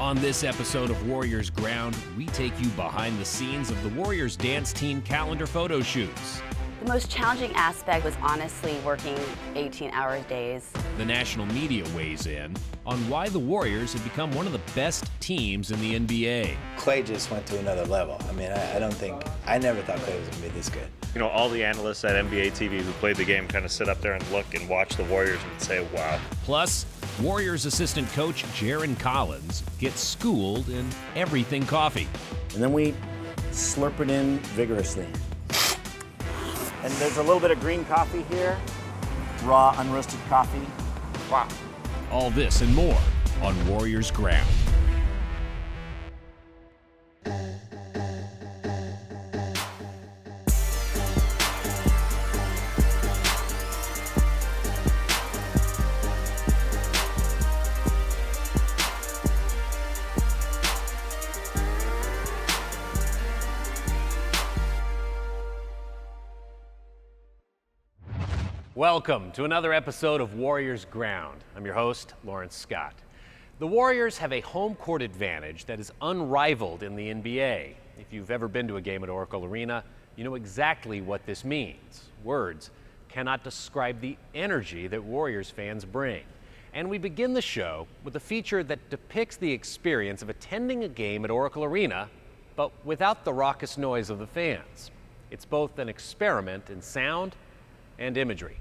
On this episode of Warriors Ground, we take you behind the scenes of the Warriors dance team calendar photo shoots. The most challenging aspect was honestly working 18-hour days. The national media weighs in on why the Warriors have become one of the best teams in the NBA. Clay just went to another level. I mean, I never thought Clay was going to be this good. You know, all the analysts at NBA TV who played the game kind of sit up there and look and watch the Warriors and say, wow. Plus, Warriors assistant coach Jarron Collins gets schooled in everything coffee. And then we slurp it in vigorously. And there's a little bit of green coffee here, raw, unroasted coffee. Wow. All this and more on Warriors Ground. Welcome to another episode of Warriors Ground. I'm your host, Lawrence Scott. The Warriors have a home court advantage that is unrivaled in the NBA. If you've ever been to a game at Oracle Arena, you know exactly what this means. Words cannot describe the energy that Warriors fans bring. And we begin the show with a feature that depicts the experience of attending a game at Oracle Arena, but without the raucous noise of the fans. It's both an experiment in sound and imagery.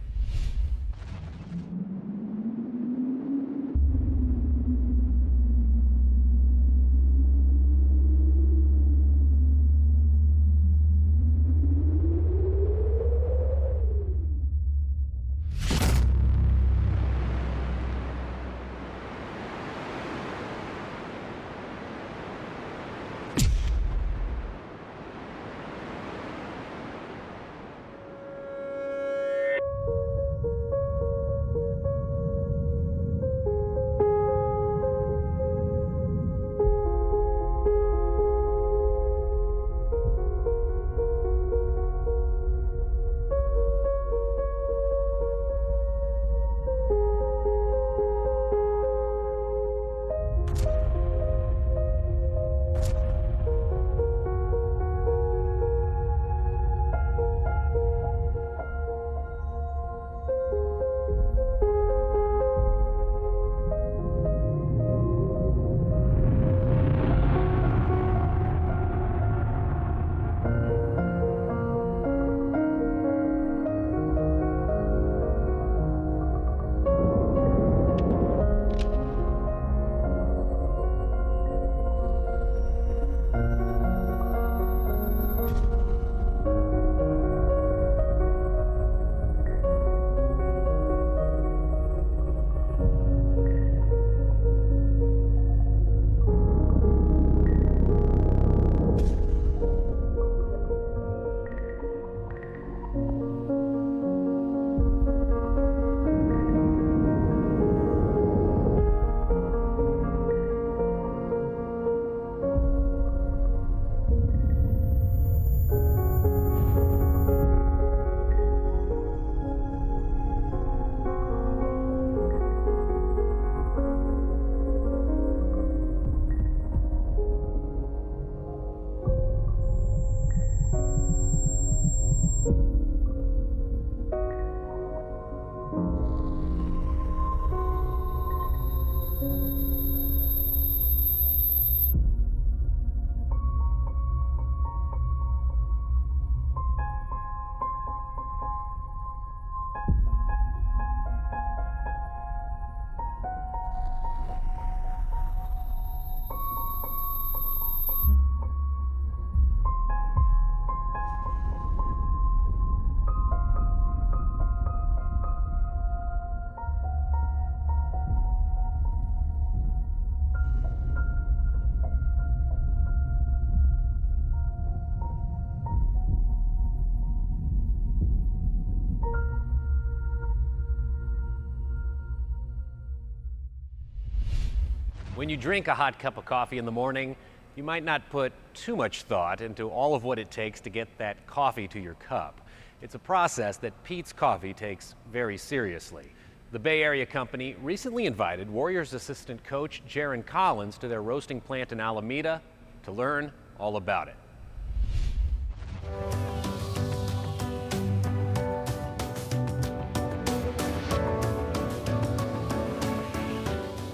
When you drink a hot cup of coffee in the morning, you might not put too much thought into all of what it takes to get that coffee to your cup. It's a process that Peet's Coffee takes very seriously. The Bay Area company recently invited Warriors assistant coach Jarron Collins to their roasting plant in Alameda to learn all about it.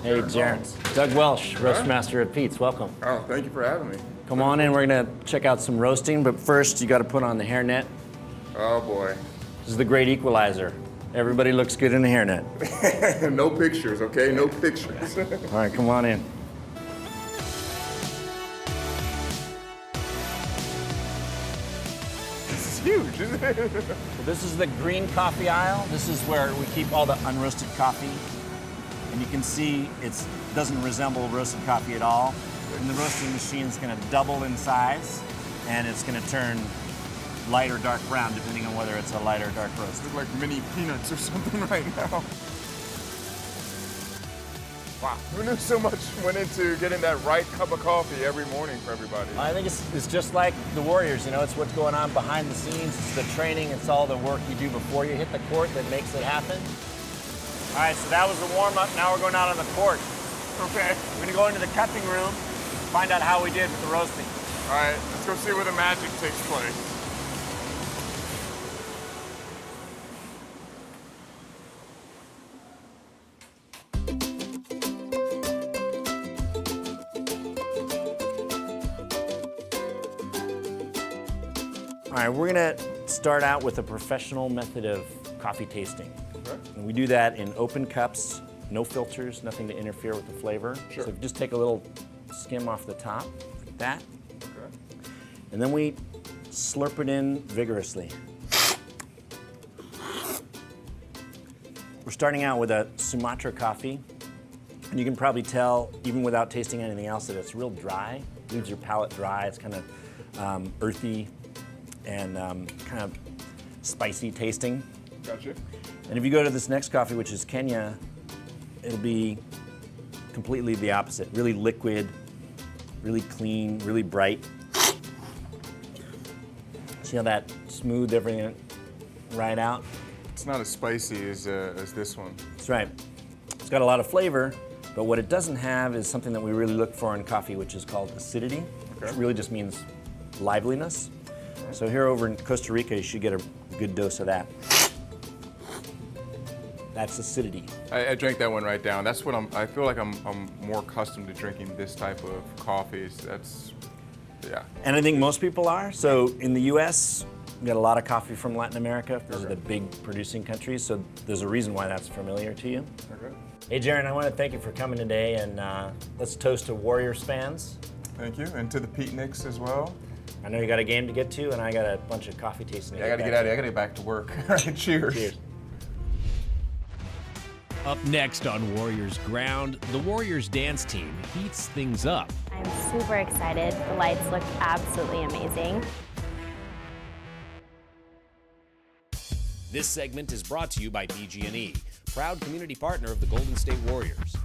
Hey, Jarron. Doug Welsh, roast master at Pete's. Welcome. Oh, thank you for having me. Come on in. We're going to check out some roasting, but first you got to put on the hairnet. Oh, boy. This is the great equalizer. Everybody looks good in the hairnet. No pictures, okay? No pictures. All right, come on in. This is huge, isn't it? So this is the green coffee aisle. This is where we keep all the unroasted coffee. And you can see it doesn't resemble roasted coffee at all. And the roasting machine is going to double in size, and it's going to turn light or dark brown, depending on whether it's a light or dark roast. Look like mini peanuts or something right now. Wow, who knew so much went into getting that right cup of coffee every morning for everybody? I think it's just like the Warriors, you know, it's what's going on behind the scenes, it's the training, it's all the work you do before you hit the court that makes it happen. All right, so that was the warm-up, now we're going out on the court. Okay. We're gonna go into the cupping room, find out how we did with the roasting. All right, let's go see where the magic takes place. All right, we're gonna start out with a professional method of coffee tasting. Okay. And we do that in open cups, no filters, nothing to interfere with the flavor. Sure. So just take a little skim off the top, like that. Okay. And then we slurp it in vigorously. We're starting out with a Sumatra coffee. And you can probably tell, even without tasting anything else, that it's real dry. Leaves your palate dry. It's kind of earthy and kind of spicy tasting. Gotcha. And if you go to this next coffee, which is Kenya, it'll be completely the opposite. Really liquid, really clean, really bright. See how that smoothed everything right out? It's not as spicy as this one. That's right. It's got a lot of flavor, but what it doesn't have is something that we really look for in coffee, which is called acidity, which really just means liveliness. So here over in Costa Rica, you should get a good dose of that. That's acidity. I drank that one right down. That's what I feel like I'm more accustomed to drinking this type of coffees. That's, yeah. And I think most people are. So in the US, we got a lot of coffee from Latin America. Those are the big producing countries, so there's a reason why that's familiar to you. Okay. Hey, Jarron, I want to thank you for coming today, and let's toast to Warriors fans. Thank you, and to the Peatniks as well. I know you got a game to get to, and I got a bunch of coffee tasting. Yeah, I gotta get out of here. I gotta get back to work. All right, cheers. Cheers. Up next on Warriors Ground, the Warriors dance team heats things up. I'm super excited. The lights look absolutely amazing. This segment is brought to you by BG&E, proud community partner of the Golden State Warriors.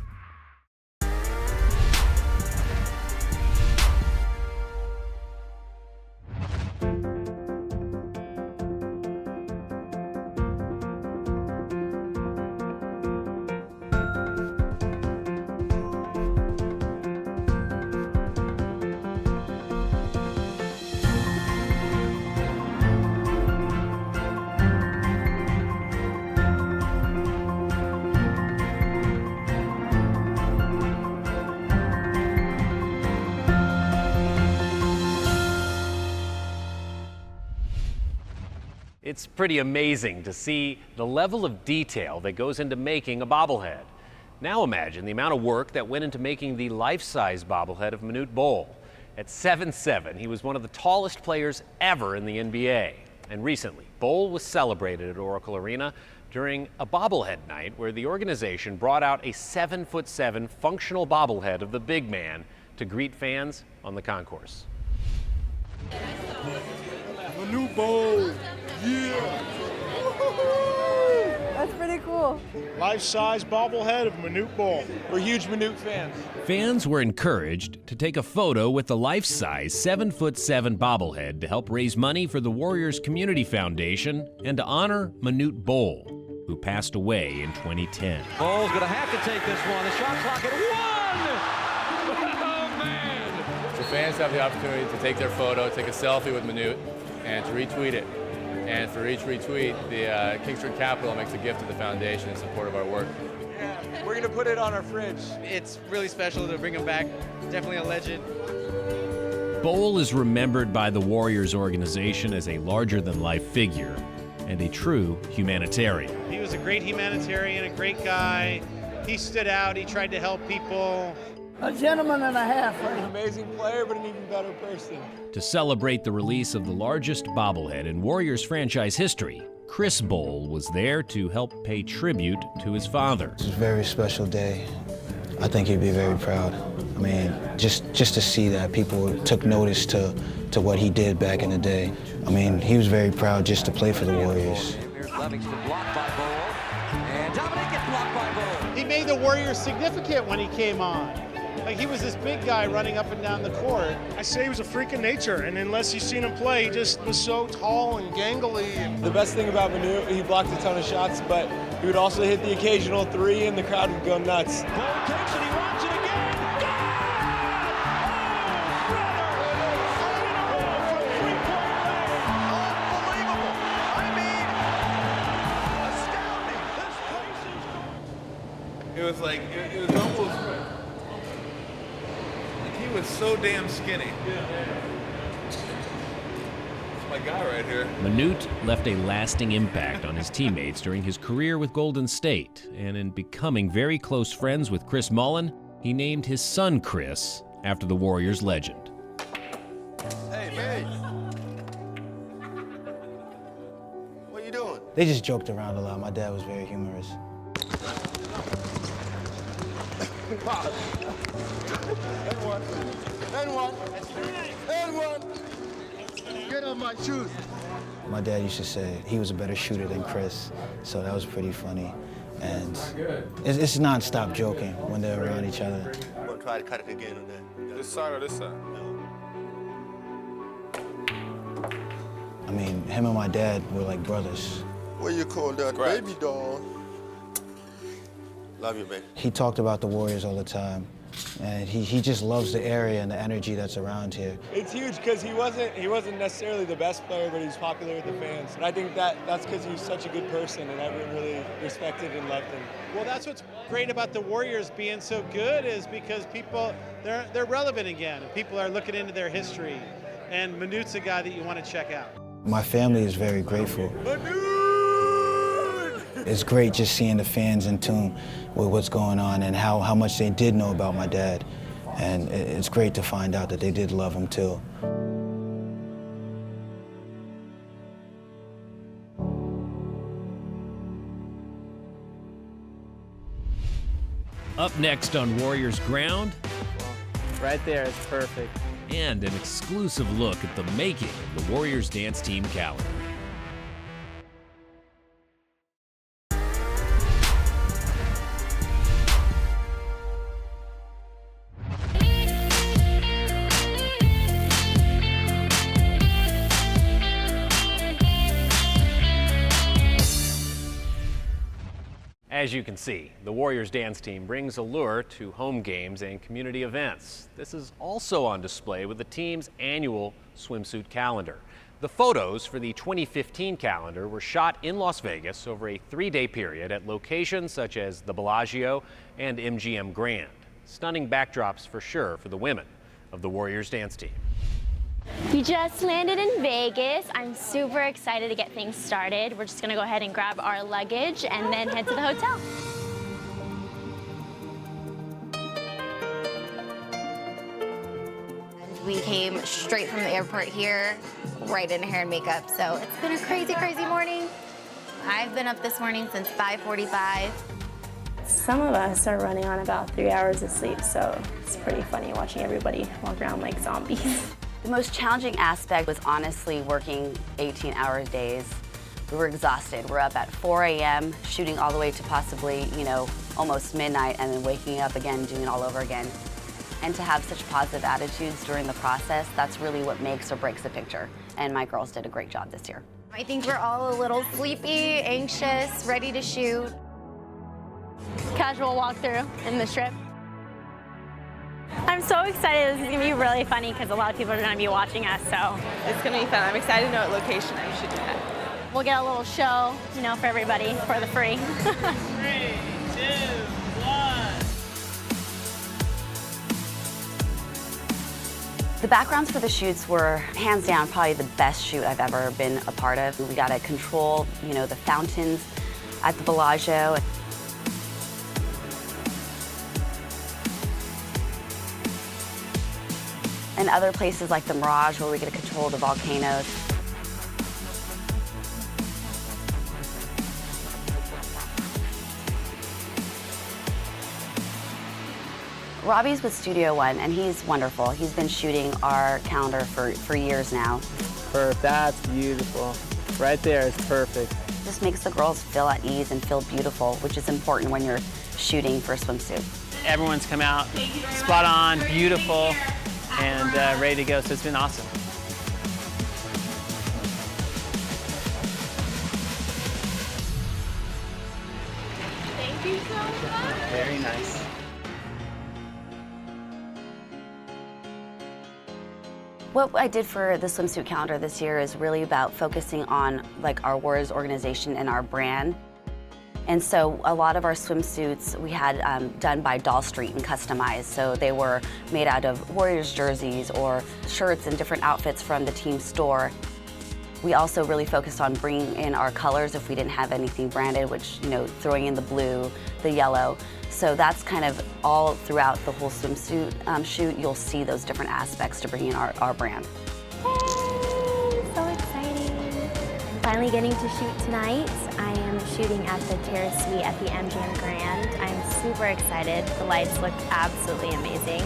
It's pretty amazing to see the level of detail that goes into making a bobblehead. Now imagine the amount of work that went into making the life-size bobblehead of Manute Bol. At 7'7", he was one of the tallest players ever in the NBA. And recently, Bol was celebrated at Oracle Arena during a bobblehead night where the organization brought out a 7'7" functional bobblehead of the big man to greet fans on the concourse. Manute Bol, yeah! That's pretty cool. Life-size bobblehead of Manute Bol. We're huge Manute fans. Fans were encouraged to take a photo with the life-size 7'7" bobblehead to help raise money for the Warriors Community Foundation and to honor Manute Bol. who passed away in 2010. Bol's gonna have to take this one. The shot clock at 1! Oh, man! So fans have the opportunity to take their photo, take a selfie with Manute, and to retweet it. And for each retweet, the Kingsford Capital makes a gift to the foundation in support of our work. Yeah, we're gonna put it on our fridge. It's really special to bring him back. Definitely a legend. Bol is remembered by the Warriors organization as a larger-than-life figure and a true humanitarian. He was a great humanitarian, a great guy. He stood out, he tried to help people. A gentleman and a half. An amazing player, but an even better person. To celebrate the release of the largest bobblehead in Warriors franchise history, Chris Bol was there to help pay tribute to his father. It's a very special day. I think he'd be very proud. I mean, just to see that people took notice to what he did back in the day. I mean, he was very proud just to play for the Warriors. Livingston blocked by Bol, and Dominic gets blocked by Bol. He made the Warriors significant when he came on. Like, he was this big guy running up and down the court. I say he was a freak of nature, and unless you've seen him play, he just was so tall and gangly. The best thing about Manute, he blocked a ton of shots, but he would also hit the occasional three, and the crowd would go nuts. Bol takes it, he wants it again. It was like, it was almost, like he was so damn skinny. It's my guy right here. Manute left a lasting impact on his teammates during his career with Golden State, and in becoming very close friends with Chris Mullin, he named his son Chris after the Warriors legend. Hey, man. What are you doing? They just joked around a lot. My dad was very humorous. And one. Get on my shoes. My dad used to say he was a better shooter than Chris, so that was pretty funny. And it's non-stop joking when they're around each other. I'm gonna try to cut it again on that. This side or this side? I mean, him and my dad were like brothers. What you call that, baby doll? Love you, baby. He talked about the Warriors all the time, and he just loves the area and the energy that's around here. It's huge because he wasn't necessarily the best player, but he was popular with the fans. And I think that's because he was such a good person, and everyone really respected and loved him. Well, that's what's great about the Warriors being so good, is because people, they're relevant again, and people are looking into their history. And Manute's a guy that you want to check out. My family is very grateful. It's great just seeing the fans in tune with what's going on and how much they did know about my dad. And it's great to find out that they did love him too. Up next on Warriors Ground, Right there, it's perfect. and an exclusive look at the making of the Warriors dance team calendar. As you can see, the Warriors dance team brings allure to home games and community events. This is also on display with the team's annual Swimsuit Calendar. The photos for the 2015 calendar were shot in Las Vegas over a 3-day period at locations such as the Bellagio and MGM Grand. Stunning backdrops for sure for the women of the Warriors dance team. We just landed in Vegas. I'm super excited to get things started. We're just gonna go ahead and grab our luggage and then head to the hotel. We came straight from the airport here, right into hair and makeup. So it's been a crazy, crazy morning. I've been up this morning since 5:45. Some of us are running on about 3 hours of sleep, so it's pretty funny watching everybody walk around like zombies. The most challenging aspect was honestly working 18-hour days. We were exhausted. We're up at 4 a.m., shooting all the way to possibly, almost midnight, and then waking up again, doing it all over again. And to have such positive attitudes during the process, that's really what makes or breaks a picture. And my girls did a great job this year. I think we're all a little sleepy, anxious, ready to shoot. Casual walkthrough in the strip. I'm so excited. This is going to be really funny because a lot of people are going to be watching us, so. It's going to be fun. I'm excited to know what location I'm shooting at. We'll get a little show, you know, for everybody for the free. 3, 2, 1. The backgrounds for the shoots were hands down probably the best shoot I've ever been a part of. We got to control, you know, the fountains at the Bellagio. And other places like the Mirage where we get to control the volcanoes. Robbie's with Studio One, and he's wonderful. He's been shooting our calendar for years now. Perfect, that's beautiful. Right there is perfect. It just makes the girls feel at ease and feel beautiful, which is important when you're shooting for a swimsuit. Everyone's come out spot on, beautiful, and ready to go, so it's been awesome. Thank you so much. Very nice. What I did for the swimsuit calendar this year is really about focusing on like our Warriors organization and our brand. And so a lot of our swimsuits we had done by Doll Street and customized. So they were made out of Warriors jerseys or shirts and different outfits from the team store. We also really focused on bringing in our colors if we didn't have anything branded, which, you know, throwing in the blue, the yellow. So that's kind of all throughout the whole swimsuit shoot. You'll see those different aspects to bring in our brand. Yay! So exciting. Finally getting to shoot tonight. I am shooting at the Terrace Suite at the MGM Grand. I'm super excited. The lights look absolutely amazing.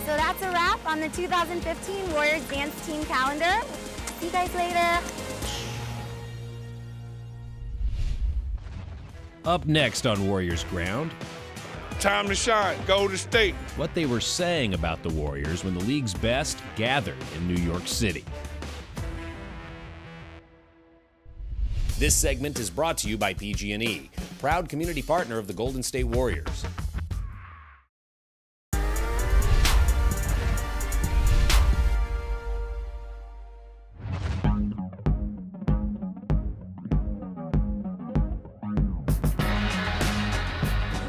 So that's a wrap on the 2015 Warriors Dance Team Calendar. See you guys later. Up next on Warriors Ground, Time to shine, Golden State. what they were saying about the Warriors when the league's best gathered in New York City. This segment is brought to you by PG&E, proud community partner of the Golden State Warriors.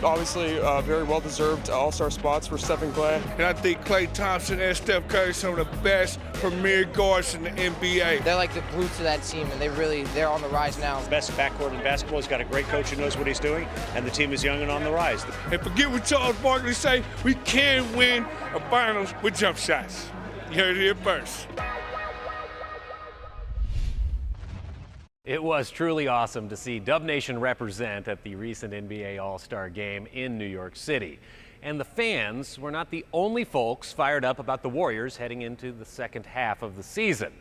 Obviously, very well-deserved all-star spots for Steph and Clay. And I think Klay Thompson and Steph Curry are some of the best premier guards in the NBA. They're like the roots of that team, and they're on the rise now. Best backcourt in basketball. He's got a great coach who knows what he's doing, and the team is young and on the rise. And forget what Charles Barkley say, we can win a finals with jump shots. You heard it here first. It was truly awesome to see Dub Nation represent at the recent NBA All-Star Game in New York City. And the fans were not the only folks fired up about the Warriors heading into the second half of the season.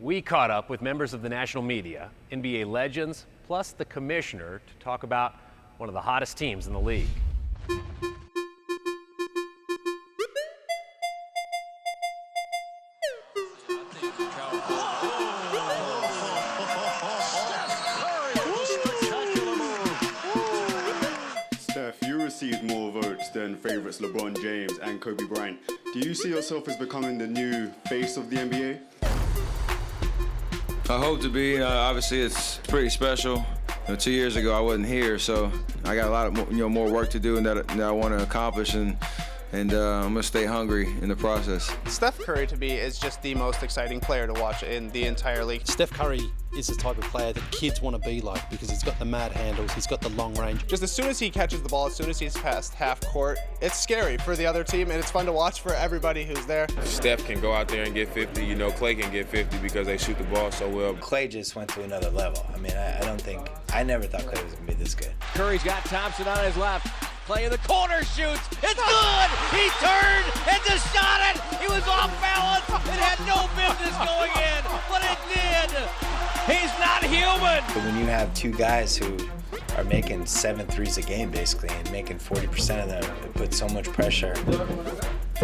We caught up with members of the national media, NBA legends, plus the commissioner to talk about one of the hottest teams in the league. Received more votes than favorites LeBron James and Kobe Bryant. Do you see yourself as becoming the new face of the NBA? I hope to be. Obviously, it's pretty special. 2 years ago, I wasn't here, so I got a lot of more work to do and that I want to accomplish, and I'm gonna stay hungry in the process. Steph Curry to me is just the most exciting player to watch in the entire league. Steph Curry is the type of player that kids want to be like because he's got the mad handles, he's got the long range. Just as soon as he catches the ball, as soon as he's past half court, it's scary for the other team and it's fun to watch for everybody who's there. Steph can go out there and get 50, Clay can get 50 because they shoot the ball so well. Clay just went to another level. I mean, I never thought Clay was gonna be this good. Curry's got Thompson on his left. Clay in the corner shoots. It's good! He turned and just shot it! He was off balance. It had no business going in, but it did! He's not human! But when you have two guys who are making 7 threes a game, basically, and making 40% of them, it puts so much pressure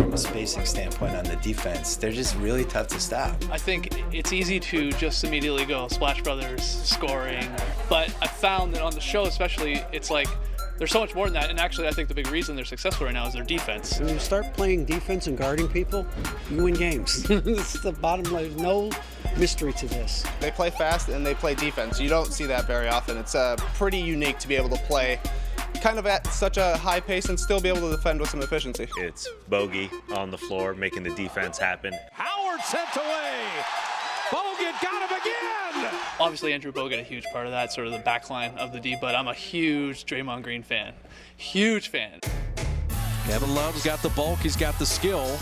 from a spacing standpoint on the defense, they're just really tough to stop. I think it's easy to just immediately go Splash Brothers scoring, but I found that on the show especially, it's like there's so much more than that, and actually I think the big reason they're successful right now is their defense. When you start playing defense and guarding people, you win games. This is the bottom line. There's no mystery to this. They play fast and they play defense. You don't see that very often. It's pretty unique to be able to play kind of at such a high pace and still be able to defend with some efficiency. It's Bogey on the floor making the defense happen. Howard sent away. Bogut got him again. Obviously Andrew Bogut a huge part of that, sort of the backline of the D, but I'm a huge Draymond Green fan. Huge fan. Kevin Love's got the bulk, he's got the skill,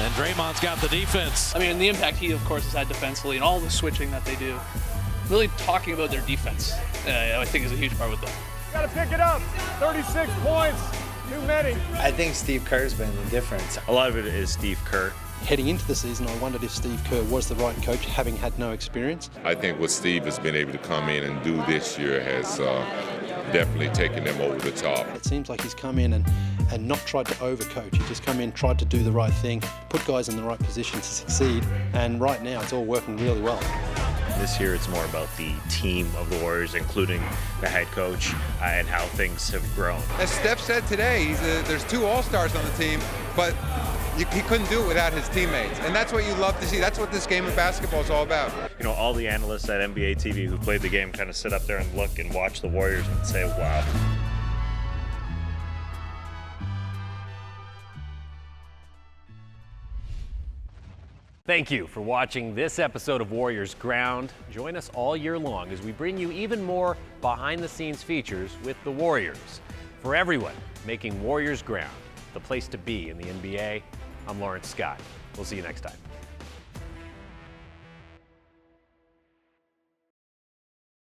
and Draymond's got the defense. I mean, the impact he, of course, has had defensively and all the switching that they do. Really talking about their defense, I think, is a huge part with them. Got to pick it up. 36 points, too many. I think Steve Kerr's been the difference. A lot of it is Steve Kerr. Heading into the season, I wondered if Steve Kerr was the right coach, having had no experience. I think what Steve has been able to come in and do this year has definitely taken them over the top. It seems like he's come in and not tried to overcoach. He just come in, tried to do the right thing, put guys in the right position to succeed, and right now it's all working really well. This year it's more about the team of the Warriors, including the head coach, and how things have grown. As Steph said today, there's 2 All-Stars on the team, but he couldn't do it without his teammates. And that's what you love to see. That's what this game of basketball is all about. You know, all the analysts at NBA TV who played the game kind of sit up there and look and watch the Warriors and say, wow. Thank you for watching this episode of Warriors Ground. Join us all year long as we bring you even more behind-the-scenes features with the Warriors. For everyone making Warriors Ground the place to be in the NBA, I'm Lawrence Scott. We'll see you next time.